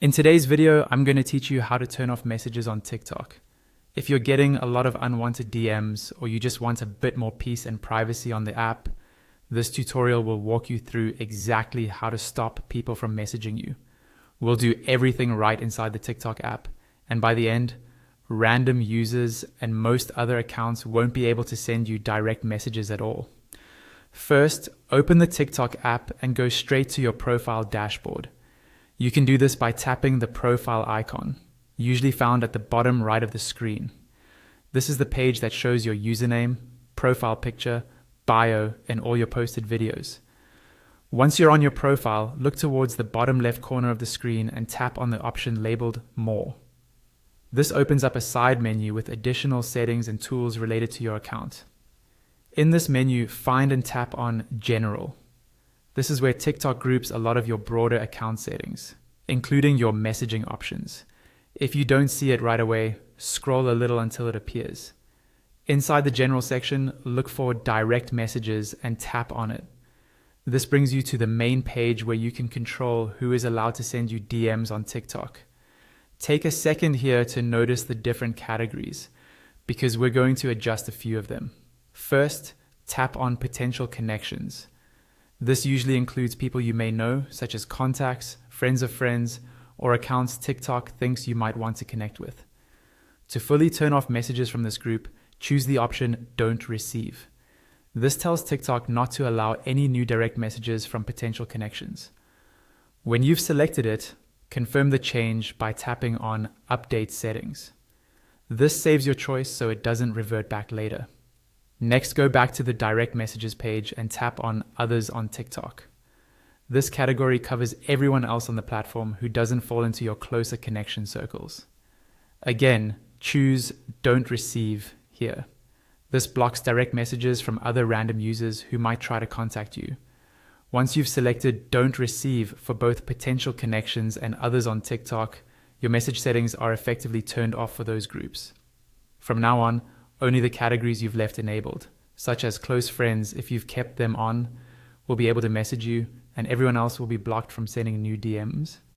In today's video, I'm going to teach you how to turn off messages on TikTok. If you're getting a lot of unwanted DMs or you just want a bit more peace and privacy on the app, this tutorial will walk you through exactly how to stop people from messaging you. We'll do everything right inside the TikTok app, and by the end, random users and most other accounts won't be able to send you direct messages at all. First, open the TikTok app and go straight to your profile dashboard. You can do this by tapping the profile icon, usually found at the bottom right of the screen. This is the page that shows your username, profile picture, bio, and all your posted videos. Once you're on your profile, look towards the bottom left corner of the screen and tap on the option labeled More. This opens up a side menu with additional settings and tools related to your account. In this menu, find and tap on General. This is where TikTok groups a lot of your broader account settings, including your messaging options. If you don't see it right away, scroll a little until it appears. Inside the General section, look for Direct Messages and tap on it. This brings you to the main page where you can control who is allowed to send you DMs on TikTok. Take a second here to notice the different categories, because we're going to adjust a few of them. First, tap on Potential Connections. This usually includes people you may know, such as contacts, friends of friends, or accounts TikTok thinks you might want to connect with. To fully turn off messages from this group, choose the option Don't Receive. This tells TikTok not to allow any new direct messages from potential connections. When you've selected it, confirm the change by tapping on Update Settings. This saves your choice so it doesn't revert back later. Next, go back to the direct messages page and tap on Others on TikTok. This category covers everyone else on the platform who doesn't fall into your closer connection circles. Again, choose Don't Receive here. This blocks direct messages from other random users who might try to contact you. Once you've selected Don't Receive for both potential connections and others on TikTok, your message settings are effectively turned off for those groups. From now on, only the categories you've left enabled, such as close friends, if you've kept them on, will be able to message you, and everyone else will be blocked from sending new DMs.